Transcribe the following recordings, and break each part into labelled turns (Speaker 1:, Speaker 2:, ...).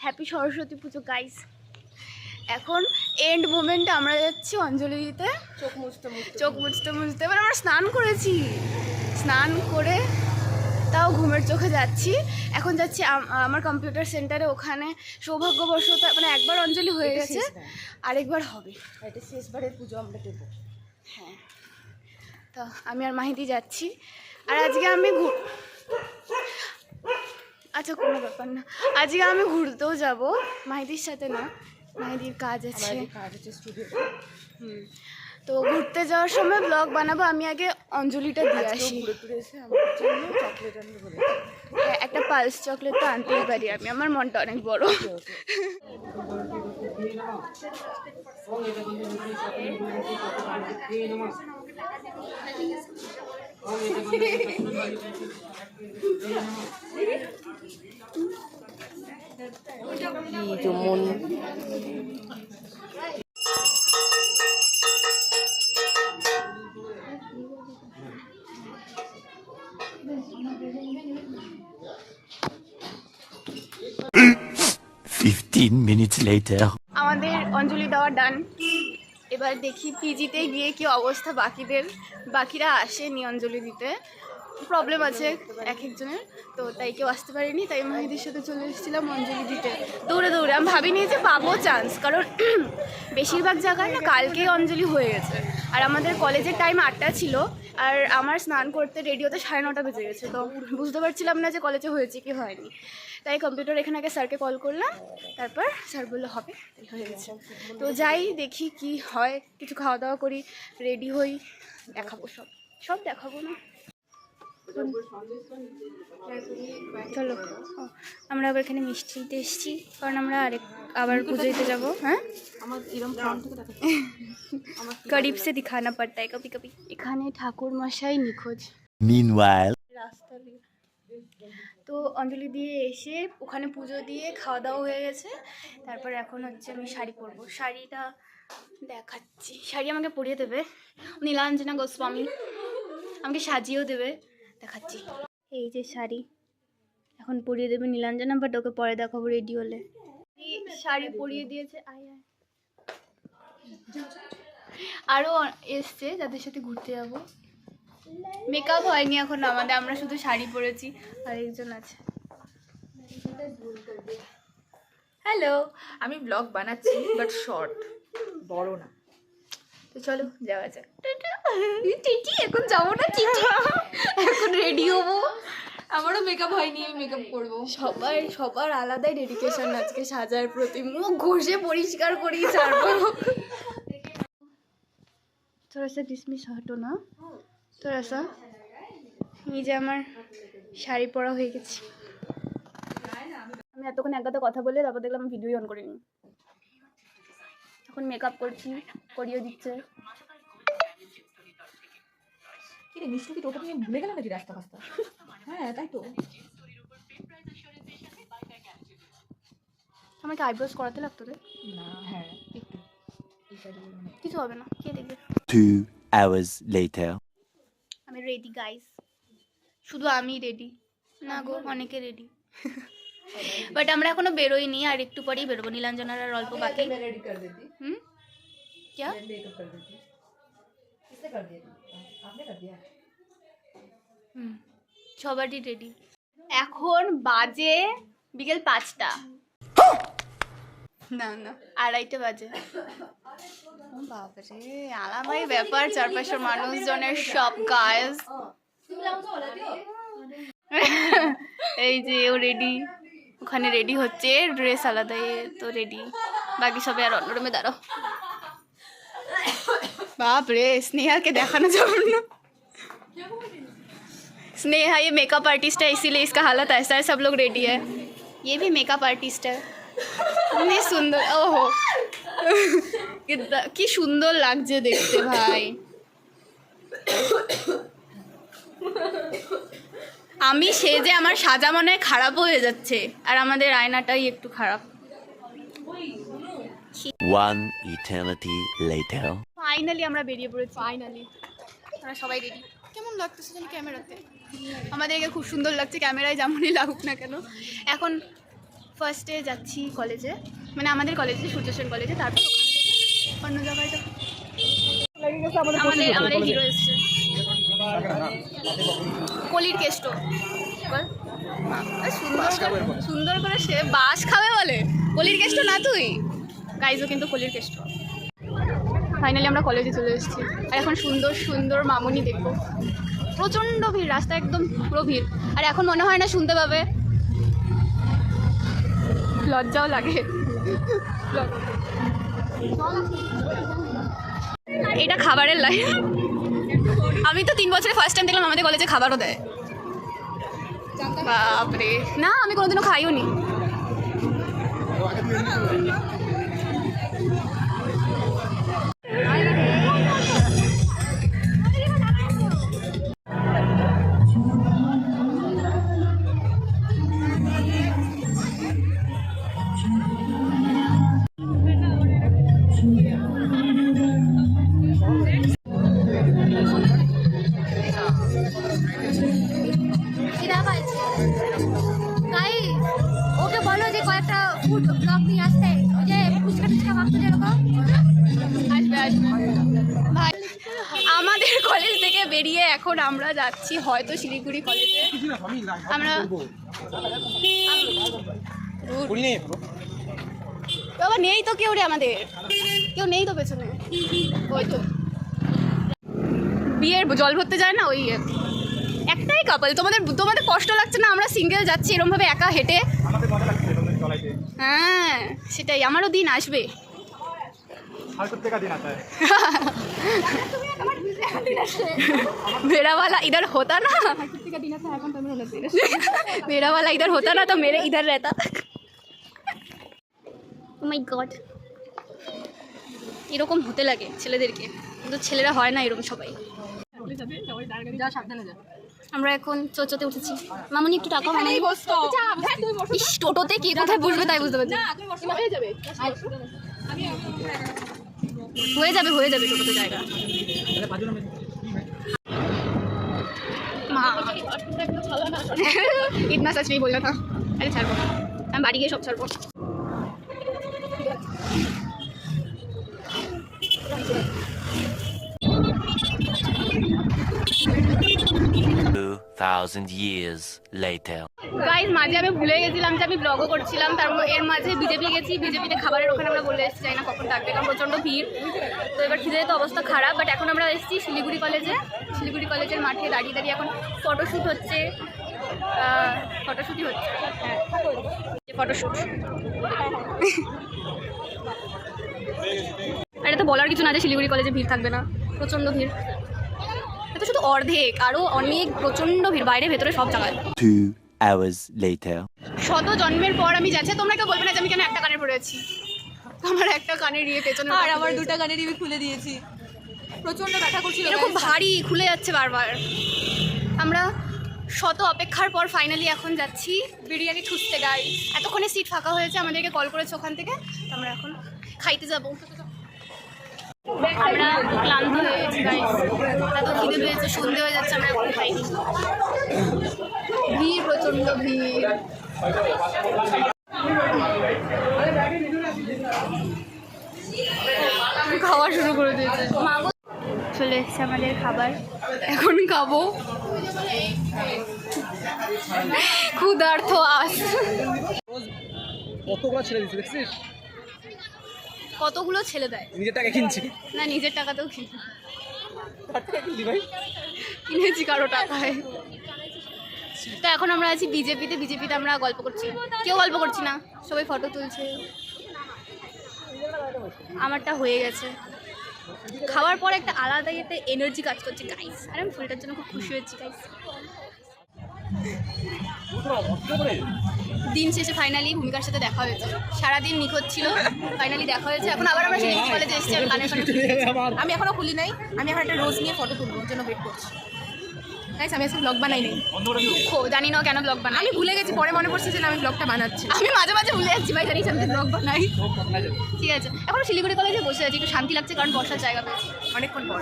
Speaker 1: Happy Saraswati পুজো guys. এখন and মোমেন্টে আমরা যাচ্ছি অঞ্জলি দিতে। চোখ মুছতে এবার আমরা স্নান করেছি, স্নান করে তাও ঘুমের চোখে যাচ্ছি। এখন যাচ্ছি আমার কম্পিউটার সেন্টারে, ওখানে সৌভাগ্যবশত মানে একবার অঞ্জলি হয়ে গেছে, আরেকবার হবে।
Speaker 2: এটা শেষবারের পুজো আমরা দেবো।
Speaker 1: হ্যাঁ, তো আমি আর মাহিদি যাচ্ছি। আর আজকে আমি আচ্ছা কোনো ব্যাপার না, আজকে আমি ঘুরতেও যাব মাহিদির সাথে না, মাহিদির কাজ আছে
Speaker 2: স্টুডিওতে।
Speaker 1: তো ঘুরতে যাওয়ার সময় ব্লগ বানাবো। আমি আগে অঞ্জলিটা দিয়ে আসি।
Speaker 2: ঘুরে টুরে এসে আমার জন্য চকলেট আনতে বলেছি।
Speaker 1: হ্যাঁ, একটা পালস চকলেট তো আনতেই পারি আমি, আমার মনটা অনেক বড়।
Speaker 2: মন
Speaker 3: minutes later.
Speaker 1: আমাদের অঞ্জলি দেওয়া ডান। এবার দেখি পিজিতে গিয়ে কি অবস্থা বাকিরা আসেনি অঞ্জলি দিতে, প্রবলেম আছে এক একজনের, তো তাই কেউ আসতে পারেনি। তাই মাহিদির সাথে চলে এসেছিলাম অঞ্জলি দিতে দৌড়ে। আমি ভাবিনি যে পাবো চান্স, কারণ বেশিরভাগ জায়গায় না কালকেই অঞ্জলি হয়ে গেছে। আর আমাদের কলেজের টাইম 8টা ছিল, আর আমার স্নান করতে রেডি হতে 9:30 বেজে গেছে। তো বুঝতে পারছিলাম না যে কলেজে হয়েছে কি হয়নি। তাই কম্পিউটার এখানে আগে স্যারকে কল করলাম, তারপর স্যার বললো হবে, হয়ে গেছে। তো যাই দেখি কি হয়, কিছু খাওয়া দাওয়া করি, রেডি হই, দেখাবো সব দেখাবো না। চলো, আমরা আবার এখানে মিষ্টি দিতে এসেছি, কারণ আমরা আবার পুজো দিতে যাবো। হ্যাঁ, করিব সে দিখানা পড়তা है कभी कभी। এখানে ঠাকুর মশাই নিখোঁজ।
Speaker 3: Meanwhile,
Speaker 1: রাস্তা দিয়ে তো অঞ্জলি দিয়ে এসে ওখানে পুজো দিয়ে খাওয়া দাওয়া হয়ে গেছে। তারপর এখন হচ্ছে আমি শাড়ি পরবো, শাড়িটা দেখাচ্ছি। শাড়ি আমাকে পরিয়ে দেবে নীলাঞ্জনা গোস্বামী, আমাকে সাজিয়েও দেবে, দেখাচ্ছি। এই যে শাড়ি এখন পরিয়ে দেবে নীলাঞ্জনা, বাট ওকে পরে দেখাবো রেডি হলে। এই শাড়ি পরিয়ে দিয়েছে, আরও এসছে যাদের সাথে ঘুরতে যাবো। মেকআপ হয়নি এখন আমাদের, আমরা শুধু শাড়ি পরেছি, আর একজন আছে। হ্যালো,
Speaker 2: আমি ব্লগ বানাচ্ছি বাট শর্ট, বড় না।
Speaker 1: তো চলো যাওয়া যাক। টিটি এখন যাবো না, টিটি এখন রেডি হবো।
Speaker 2: আমারও মেকআপ হয়নি, আমি মেকআপ করবো।
Speaker 1: সবার আলাদাই ডেডিকেশন আজকে সাজার প্রতি। মুখ ঘষে পরিষ্কার করি ছাড়বো। थोड़ा सा डिसमिस हटो ना, थोड़ा सा। এই যে আমার শাড়ি পরা হয়ে গেছে। আমি এতক্ষণ এক কথা কথা বলে তারপর দেখলাম আমি ভিডিও অন করিনি। এখন মেকআপ করছি, করিয়ে দিচ্ছে।
Speaker 2: কি রে মিষ্টি, তোটা নিয়ে ভুলে গেলাম নাকি রাস্তা ফাস্তা? হ্যাঁ তাই তো।
Speaker 1: আমাকে আইব্রোস করাতে লাগতো রে?
Speaker 2: না, হ্যাঁ একটু
Speaker 1: কিছু হবে না, কে দেখবে।
Speaker 3: 2 hours later.
Speaker 1: আমি রেডি গাইস, শুধু আমি রেডি না গো, অনেকে রেডি। বাট আমরা এখনো বেরোইনি, আর একটু পরেই বেরোবো। নীলাঞ্জনার আর অল্প বাকি। হুম, क्या সবারই রেডি। এখন বাজে বিকেল 5টা, না 2:30 বাজে। বাবারে আলাদাই ব্যাপার, চারপাশের মানুষজনের সব গায়েস। এই যে ও রেডি, ওখানে রেডি হচ্ছে, ড্রেস আলাদা, তো রেডি। বাকি সবাই আর অন্য রুমে দাঁড়াও। बाप रे, स्नेहा के देखाना जाओ ना। स्नेहा ये मेकअप आर्टिस्ट है, इसीलिए इसका हालत ऐसा है। सब लोग रेडी है, ये भी मेकअप आर्टिस्ट है। इतनी सुंदर, ओहो কি সুন্দর লাগছে দেখতে ভাই। আমি সেজে আমার সাজা মনে হয় খারাপ হয়ে যাচ্ছে, আর আমাদের আয়নাটাই একটু খারাপ।
Speaker 3: One eternity later.
Speaker 1: ফাইনালি আমরা বেরিয়ে পড়েছি, ফাইনালি আমরা সবাই রেডি। কেমন লাগতেছে জানি ক্যামেরাতে? আমাদেরকে খুব সুন্দর লাগছে, ক্যামেরায় যেমনই লাগুক না কেন। এখন ফার্স্টে যাচ্ছি কলেজে, মানে আমাদের কলেজে, সূর্যসেন কলেজে, তারপর ওখান থেকে অন্য জায়গায় আমাদের হিরো এসছে কলির কেষ্ট। বল। সুন্দর করে সে বাস খাবে বলে, কলির কেষ্ট না তুই। গাইজও কিন্তু কলির কেষ্ট। ফাইনালি আমরা কলেজে চলে এসেছি, আর এখন সুন্দর সুন্দর মামুনি দেখবো। প্রচণ্ড ভিড়, রাস্তা একদম পুরো ভিড়, আর এখন মনে হয় না শুনতে পাবে, লজ্জাও লাগে। এটা খাবারের লাইন। আমি তো 3 বছরে ফার্স্ট টাইম দেখলাম আমাদের কলেজে খাবারও দেয়। বাপরে, না আমি কোনোদিনও খাইও নি।
Speaker 4: ওকে বলো যে কয়েকটা ফুড ব্লগ নিয়ে আসতে, ওই যে ফুচকা টুচকা মাখতো যেরকম।
Speaker 1: আসবে আসবে ভাই। আমাদের কলেজ থেকে বেরিয়ে এখন আমরা যাচ্ছি হয়তো শিলিগুড়ি কলেজে। আমরা বাবা নেই তো কেউ রে, আমাদের কেউ নেই তো পেছনে। ওই তো বিয়ের জল ভরতে যায় না, ওই একটাই কাপল। তোমাদের কষ্ট লাগছে না? আমরা সিঙ্গেল যাচ্ছি এরমভাবে একা হেঁটে। হ্যাঁ সেটাই, আমারও দিন আসবে। मेरा वाला इधर होता ना, मेरा वाला इधर होता ना तो मेरे इधर रहता। Oh my God, এরকম হতে লাগে ছেলেদেরকে, কিন্তু ছেলেরা হয় না এরকম সবাই। আমরা এখন চোচোতে উঠেছি। মামুনি একটু টাকা, মামুনি ইস, টোটোতে কে কোথায় বসবে তাই বুঝতে পারছি। হয়ে যাবে টোটোতে জায়গা। इतना सच नहीं बोलना था। अरे ছাড়বো, আমি বাড়ি গিয়ে সব ছাড়বো।
Speaker 3: 2000 years later.
Speaker 1: গাইজ মাঝে আমি ভুলে গেছিলাম যে আমি ব্লগও করছিলাম, তারপর এর মাঝে বিজেপি গেছি। বিজেপিতে খাবারের ওখানে আমরা বলে এসেছি, জানি না কখন ডাকবে, কারণ প্রচণ্ড ভিড়। তো এবার খিদে তো অবস্থা খারাপ। বাট এখন আমরা এসেছি শিলিগুড়ি কলেজে। শিলিগুড়ি কলেজের মাঠে দাঁড়িয়ে দাঁড়িয়ে এখন ফটোশ্যুট হচ্ছে। ফটোশ্যুটই হচ্ছে, ফটোশ্যুট। আর এটা তো বলার কিছু না যে শিলিগুড়ি কলেজে ভিড় থাকবে না, প্রচণ্ড ভিড়। এটা শুধু অর্ধেক, আরও অনেক প্রচণ্ড ভিড়, বাইরে ভেতরে সব জায়গায়।
Speaker 3: 2 hours later.
Speaker 1: শত জন্মের পর আমি যাচ্ছি। তোমরা কেউ বলবে না যে আমি কেন একটা কানে পড়ে আছি। আমার একটা কানের ইয়ে পেছনে,
Speaker 2: আর আমার 2টা কানের রিবি খুলে দিয়েছি, প্রচন্ড ব্যথা করছিল।
Speaker 1: এটা খুব ভারী, খুলে যাচ্ছে বারবার। আমরা শত অপেক্ষার পর ফাইনালি এখন যাচ্ছি বিরিয়ানি ঠুসতে। গাই এতক্ষণে সিট ফাঁকা হয়েছে, আমাদেরকে কল করেছে ওখান থেকে। আমরা এখন খাইতে যাব। আমরা ক্লান্ত হয়ে গেছি গাইস, এত খিদে পেয়েছে, সন্ধে হয়ে যাচ্ছে, আমরা এখন খাইনি। ভিড়, প্রচণ্ড ভিড়। খাওয়া শুরু করে দিয়েছে। চলে এসছে আমাদের খাবার, এখন খাবো। ক্ষুধার্ত আস।
Speaker 5: কতগুলো ছেলে দিচ্ছে দেখছিস?
Speaker 1: কতগুলো ছেলে দেয়,
Speaker 5: নিজের টাকা কিনছি।
Speaker 1: না নিজের টাকাতেও কিনি,
Speaker 5: ভাই
Speaker 1: কিনেছি কারো টাকায়। তো এখন আমরা আছি বিজেপিতে আমরা গল্প করছি। কেউ গল্প করছি না, সবাই ফটো তুলছে। আমারটা হয়ে গেছে। খাওয়ার পর একটা আলাদা একটা এনার্জি কাজ করছে গাইস, আর আমি ফুলটার জন্য খুব খুশি হয়েছি গাইস। দিন শেষে ফাইনালি ভূমিকার সাথে দেখা হয়েছে। সারাদিন নিখোঁজ ছিল, ফাইনালি দেখা হয়েছে। এখন আবার আমরা শিলিগুড়ি কলেজে এসেছি।
Speaker 2: আমি এখনো খুলি নাই, আমি এখন একটা রোজ নিয়ে ফটো তুলবো, ওর জন্য ওয়েট করছি। গাইস আমি আজকে ব্লগ বানাই নাই,
Speaker 1: জানি না কেন ব্লগ বানাই,
Speaker 2: আমি ভুলে গেছি। পরে মনে পড়ছে যে না আমি ব্লগটা বানাচ্ছি।
Speaker 1: আমি মাঝে মাঝে ভুলে যাচ্ছি ভাই, জানিস আমি ব্লগ বানাই। ঠিক আছে, এখন শিলিগুড়ি কলেজে বসে আছি, একটু শান্তি লাগছে কারণ বসার জায়গা পেয়েছি
Speaker 2: অনেকক্ষণ পর।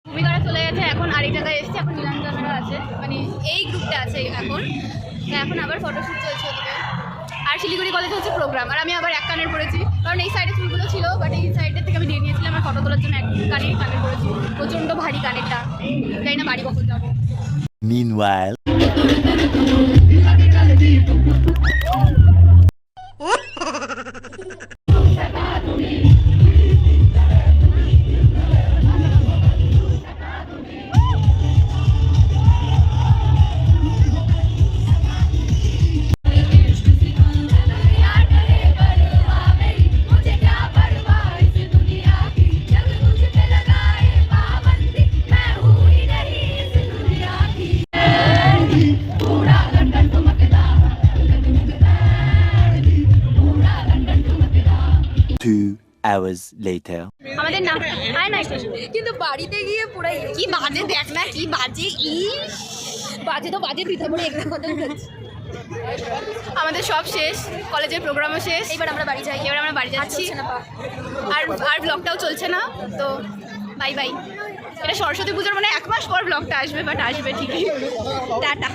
Speaker 1: ভূমিকারা চলে গেছে, এখন আর এই জায়গায় এসেছি, এখন নীলাঞ্জনরা আছে, মানে এই গ্রুপটা আছে এখন। এখন আবার ফটোশ্যুট চলছে ওদিকে। আর শিলিগুড়ি কলেজে হচ্ছে প্রোগ্রাম, আর আমি আবার এক কানের পড়েছি, কারণ এই সাইডে চুলগুলো ছিল, বাট এই সাইডের থেকে আমি নিয়ে নিয়েছিলাম আমার ফটো তোলার জন্য। এক কানের পড়েছি, প্রচণ্ড ভারী কানেরটা, জানি না বাড়ি কখন যাবো।
Speaker 3: Meanwhile, two hours later.
Speaker 1: আমাদের নাম আয় না একটু।
Speaker 2: কিন্তু বাড়িতে গিয়ে পুরো
Speaker 1: কি বাজে দেখ না, কি বাজে,
Speaker 2: বাজে তো বাজে, তুই তারপরে এগুলো কথা উঠাচ্ছিস।
Speaker 1: আমাদের সব শেষ, কলেজের প্রোগ্রামও শেষ,
Speaker 2: এবার আমরা বাড়ি যাই।
Speaker 1: এবার আমরা বাড়ি যাচ্ছি।
Speaker 2: চলছে না পা।
Speaker 1: আর ব্লগটাও চলছে না, তো বাই বাই। এটা সরস্বতী পুজোর মানে 1 মাস পর ব্লগটা আসবে, বাট আসবে ঠিকই। টাটা।